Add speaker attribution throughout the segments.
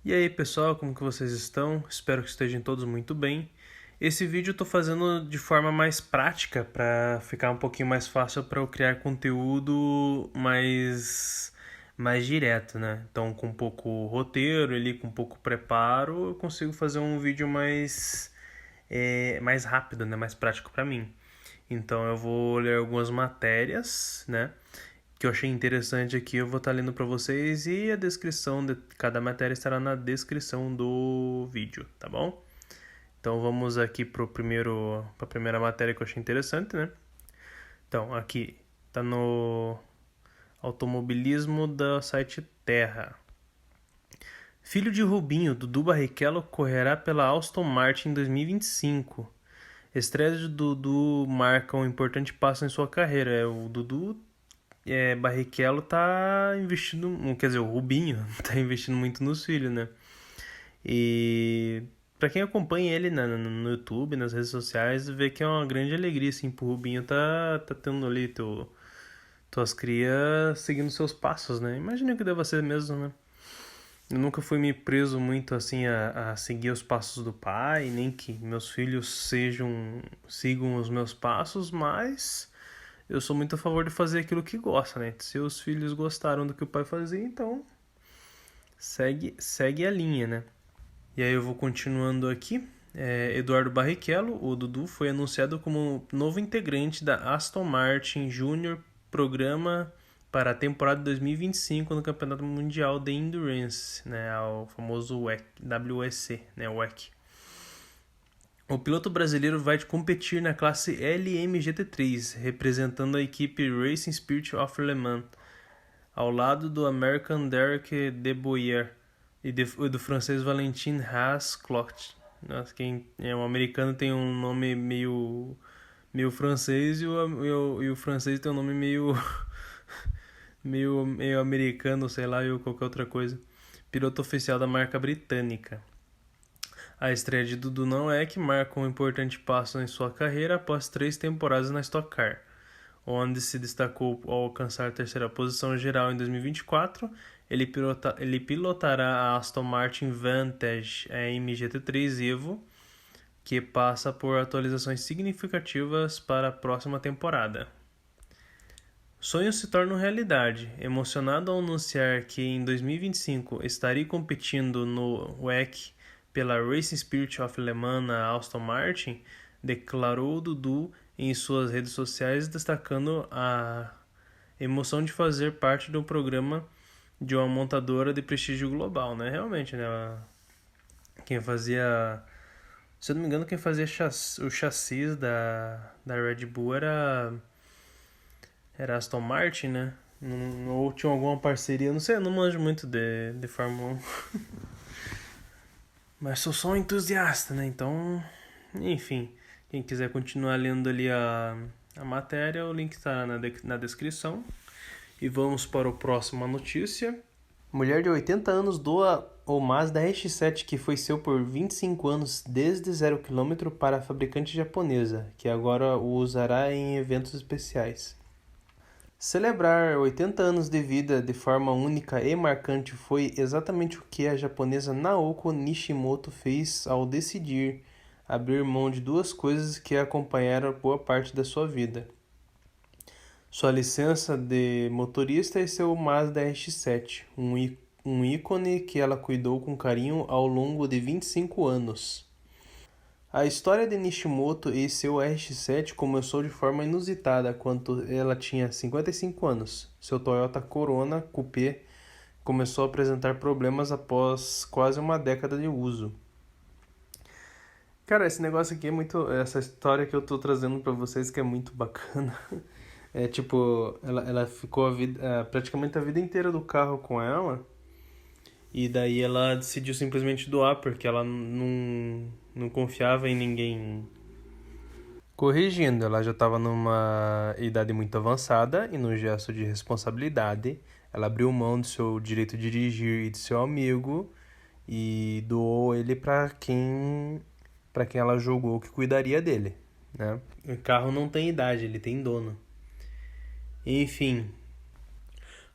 Speaker 1: E aí pessoal, como que vocês estão? Espero que estejam todos muito bem. Esse vídeo eu tô fazendo de forma mais prática para ficar um pouquinho mais fácil para eu criar conteúdo mais direto, né? Então com pouco roteiro ali, com pouco preparo, eu consigo fazer um vídeo mais rápido, né? Mais prático para mim. Então eu vou ler algumas matérias, né? Que eu achei interessante aqui, eu vou estar lendo para vocês e a descrição de cada matéria estará na descrição do vídeo, tá bom? Então vamos aqui para a primeira matéria que eu achei interessante, né? Então aqui tá no automobilismo do site Terra. Filho de Rubinho, Dudu Barrichello correrá pela Aston Martin em 2025. Estreias de Dudu marcam um importante passo em sua carreira. O Dudu Barrichello tá investindo, quer dizer, o Rubinho tá investindo muito nos filhos, né? E pra quem acompanha ele no YouTube, nas redes sociais, vê que é uma grande alegria, assim, pro Rubinho tá tendo ali tuas crias seguindo seus passos, né? Imagina que deva ser mesmo, né? Eu nunca fui me preso muito, assim, a seguir os passos do pai, nem que meus filhos sigam os meus passos, mas eu sou muito a favor de fazer aquilo que gosta, né? Se os filhos gostaram do que o pai fazia, então segue a linha, né? E aí eu vou continuando aqui. Eduardo Barrichello, o Dudu, foi anunciado como novo integrante da Aston Martin Júnior programa para a temporada 2025 no Campeonato Mundial de Endurance, né, o famoso WEC, né, WEC. O piloto brasileiro vai competir na classe LMGT3, representando a equipe Racing Spirit of Le Mans, ao lado do American Derek De Boyer e do francês Valentin Haas-Clot. Quem é um americano tem um nome meio francês e o francês tem um nome meio americano, sei lá, ou qualquer outra coisa. Piloto oficial da marca britânica. A estreia de Dudu não é que marca um importante passo em sua carreira após 3 temporadas na Stock Car, onde se destacou ao alcançar a terceira posição geral em 2024. Ele pilotará a Aston Martin Vantage MGT3 Evo, que passa por atualizações significativas para a próxima temporada. Sonhos se tornam realidade. Emocionado ao anunciar que em 2025 estarei competindo no WEC pela Racing Spirit of Le Mans na Aston Martin, declarou Dudu em suas redes sociais, destacando a emoção de fazer parte de um programa de uma montadora de prestígio global, né? Realmente, né? Quem fazia, se eu não me engano, quem fazia o chassis da Red Bull era Aston Martin, né? Ou tinha alguma parceria, não sei, eu não manjo muito de Fórmula 1. Mas sou só um entusiasta, né? Então, enfim, quem quiser continuar lendo ali a matéria, o link está na descrição. E vamos para a próxima notícia. Mulher de 80 anos doa o Mazda RX-7 que foi seu por 25 anos desde 0 km para a fabricante japonesa, que agora o usará em eventos especiais. Celebrar 80 anos de vida de forma única e marcante foi exatamente o que a japonesa Naoko Nishimoto fez ao decidir abrir mão de duas coisas que a acompanharam boa parte da sua vida: sua licença de motorista e seu Mazda RX-7, um ícone que ela cuidou com carinho ao longo de 25 anos. A história de Nishimoto e seu RX-7 começou de forma inusitada quando ela tinha 55 anos. Seu Toyota Corona Coupé começou a apresentar problemas após quase uma década de uso. Cara, esse negócio aqui é muito... Essa história que eu tô trazendo pra vocês que é muito bacana. É tipo, ela ficou praticamente a vida inteira do carro com ela. E daí ela decidiu simplesmente doar, porque ela não confiava em ninguém. Corrigindo, ela já estava numa idade muito avançada e, no gesto de responsabilidade, ela abriu mão do seu direito de dirigir e de seu amigo e doou ele para quem ela julgou que cuidaria dele, né? O carro não tem idade, ele tem dono. Enfim,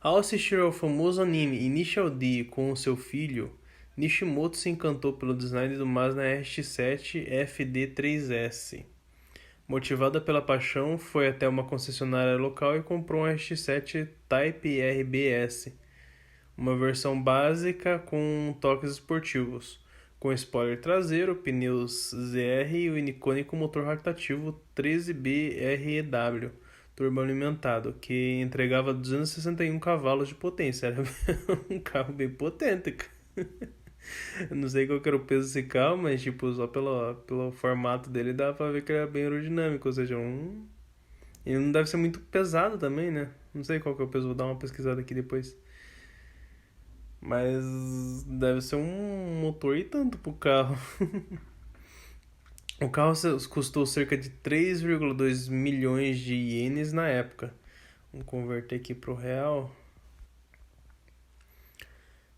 Speaker 1: ao assistir ao famoso anime Initial D com o seu filho, Nishimoto se encantou pelo design do Mazda RX-7 FD3S. Motivada pela paixão, foi até uma concessionária local e comprou um RX-7 Type RBS, uma versão básica com toques esportivos, com spoiler traseiro, pneus ZR e o icônico motor rotativo 13B REW turboalimentado, que entregava 261 cavalos de potência. Era um carro bem potente, cara. Eu não sei qual que era o peso desse carro, mas tipo, só pelo formato dele dá pra ver que ele era bem aerodinâmico, ou seja, ele não deve ser muito pesado também, né? Não sei qual que é o peso, vou dar uma pesquisada aqui depois. Mas deve ser um motor e tanto pro carro. O carro custou cerca de 3,2 milhões de ienes na época. Vamos converter aqui pro real.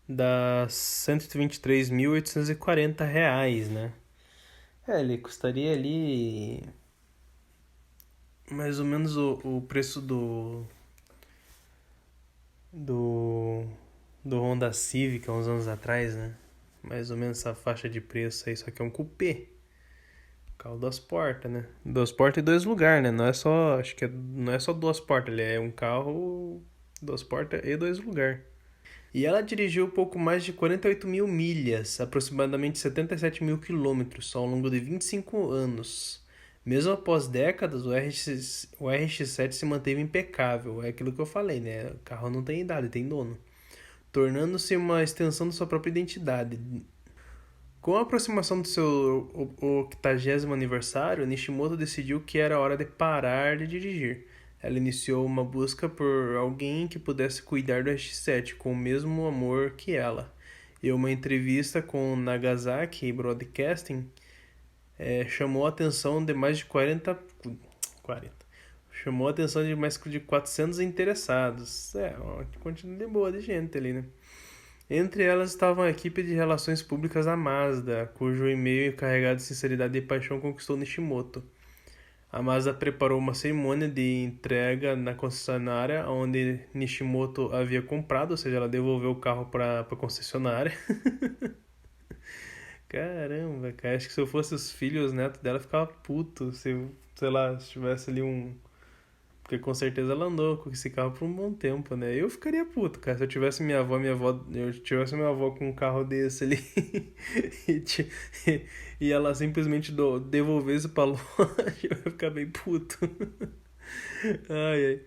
Speaker 1: Dá 123.840 reais, né? Ele custaria ali mais ou menos o preço do do Honda Civic há uns anos atrás, né? Mais ou menos essa faixa de preço aí, só que é um coupé. Carro duas portas, né? Duas portas e dois lugares, né? Não é só, acho que não é só duas portas, ele é um carro duas portas e dois lugares. E ela dirigiu pouco mais de 48 mil milhas, aproximadamente 77 mil quilômetros, ao longo de 25 anos. Mesmo após décadas, o RX-7 se manteve impecável. É aquilo que eu falei, né? O carro não tem idade, tem dono. Tornando-se uma extensão da sua própria identidade. Com a aproximação do seu 80º aniversário, Nishimoto decidiu que era hora de parar de dirigir. Ela iniciou uma busca por alguém que pudesse cuidar do RX-7 com o mesmo amor que ela. Em uma entrevista com Nagasaki Broadcasting, chamou a atenção de mais de 40 chamou a atenção de mais de 400 interessados. Uma quantidade boa de gente ali, né? Entre elas estava a equipe de relações públicas da Mazda, cujo e-mail carregado de sinceridade e paixão conquistou Nishimoto. A Mazda preparou uma cerimônia de entrega na concessionária onde Nishimoto havia comprado, ou seja, ela devolveu o carro para a concessionária. Caramba, cara, acho que se eu fosse os filhos e os netos dela, eu ficava puto se, sei lá, se tivesse ali um. Porque com certeza ela andou com esse carro por um bom tempo, né? Eu ficaria puto, cara. Se eu tivesse eu tivesse minha avó com um carro desse ali e, e ela simplesmente devolvesse pra loja, eu ia ficar bem puto. Ai, ai.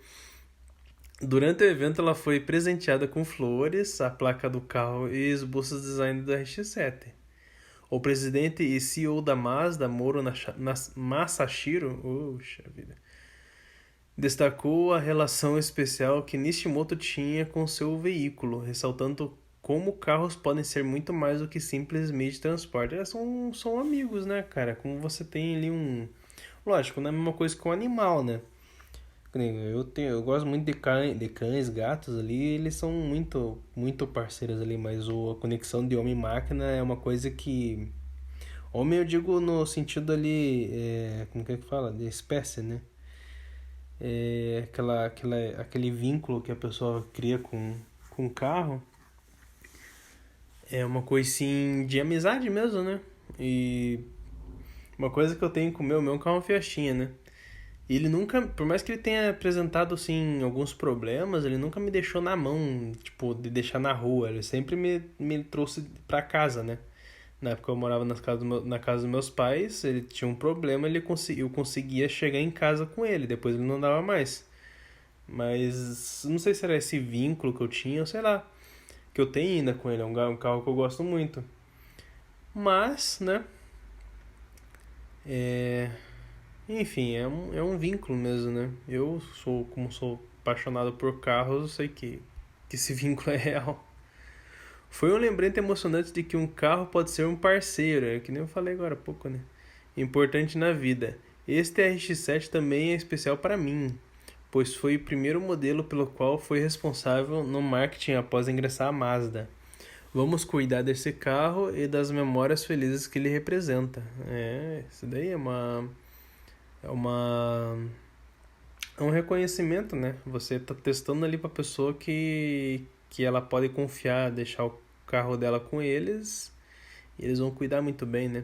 Speaker 1: Durante o evento, ela foi presenteada com flores, a placa do carro e esboços de design do RX-7. O presidente e CEO da Mazda, Moro Masashiro, puxa vida, destacou a relação especial que Nishimoto tinha com seu veículo, ressaltando como carros podem ser muito mais do que simples meios de transporte. São amigos, né, cara? Como você tem ali um. Lógico, não é a mesma coisa que um animal, né? Eu gosto muito de cães, gatos ali, eles são muito parceiros ali, mas a conexão de homem e máquina é uma coisa que. Homem eu digo no sentido ali, como que fala? De espécie, né? Aquele vínculo que a pessoa cria com o carro é uma coisa assim de amizade mesmo, né? E uma coisa que eu tenho com o meu carro é uma Fiestinha, né? E ele nunca, por mais que ele tenha apresentado assim alguns problemas, ele nunca me deixou na mão, tipo, de deixar na rua. Ele sempre me trouxe pra casa, né? Na época eu morava na casa dos meus pais, ele tinha um problema, eu conseguia chegar em casa com ele, depois ele não dava mais. Mas não sei se era esse vínculo que eu tinha, ou sei lá, que eu tenho ainda com ele, é um carro que eu gosto muito. Mas, né, é... enfim, é um vínculo mesmo, né? Como sou apaixonado por carros, eu sei que esse vínculo é real. Foi um lembrete emocionante de que um carro pode ser um parceiro, é que nem eu falei agora há pouco, né? Importante na vida. Este RX-7 também é especial para mim, pois foi o primeiro modelo pelo qual fui responsável no marketing após ingressar a Mazda. Vamos cuidar desse carro e das memórias felizes que ele representa. Isso daí é uma é um reconhecimento, né? Você tá testando ali pra pessoa que ela pode confiar, deixar carro dela com eles e eles vão cuidar muito bem, né?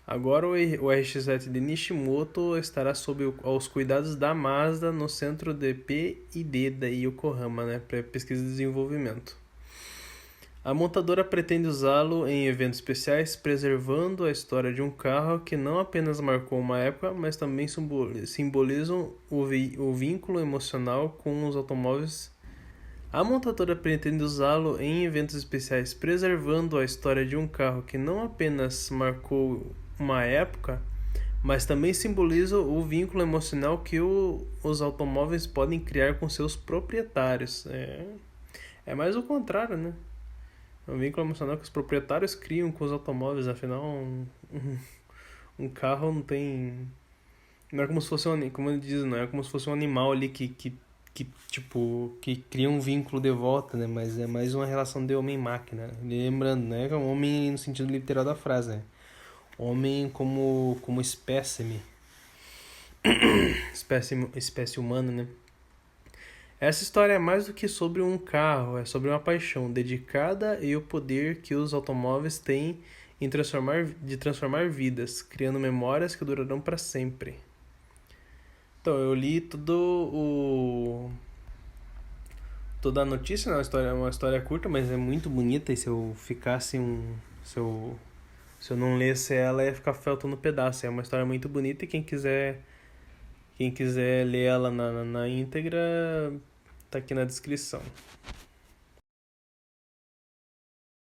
Speaker 1: Agora o RX-7 de Nishimoto estará sob os cuidados da Mazda no centro de P&D da Yokohama, né, para pesquisa e desenvolvimento. A montadora pretende usá-lo em eventos especiais, preservando a história de um carro que não apenas marcou uma época, mas também simbolizam o vínculo emocional com os automóveis. A montadora pretende usá-lo em eventos especiais, preservando a história de um carro que não apenas marcou uma época, mas também simboliza o vínculo emocional que os automóveis podem criar com seus proprietários. É mais o contrário, né? É um vínculo emocional que os proprietários criam com os automóveis, afinal, um carro não tem. Não é como se fosse como ele diz, não é como se fosse um animal ali que cria um vínculo de volta, né? Mas é mais uma relação de homem e máquina. Lembrando, né? Que é um homem no sentido literal da frase, né? Homem como espécime. Espécie humana, né? Essa história é mais do que sobre um carro, é sobre uma paixão dedicada e o poder que os automóveis têm de transformar vidas, criando memórias que durarão para sempre. Então, eu li toda a notícia, né? Uma história curta, mas é muito bonita, e se eu ficasse se eu não lesse ela, ia ficar faltando pedaço. É uma história muito bonita e quem quiser ler ela na íntegra, tá aqui na descrição.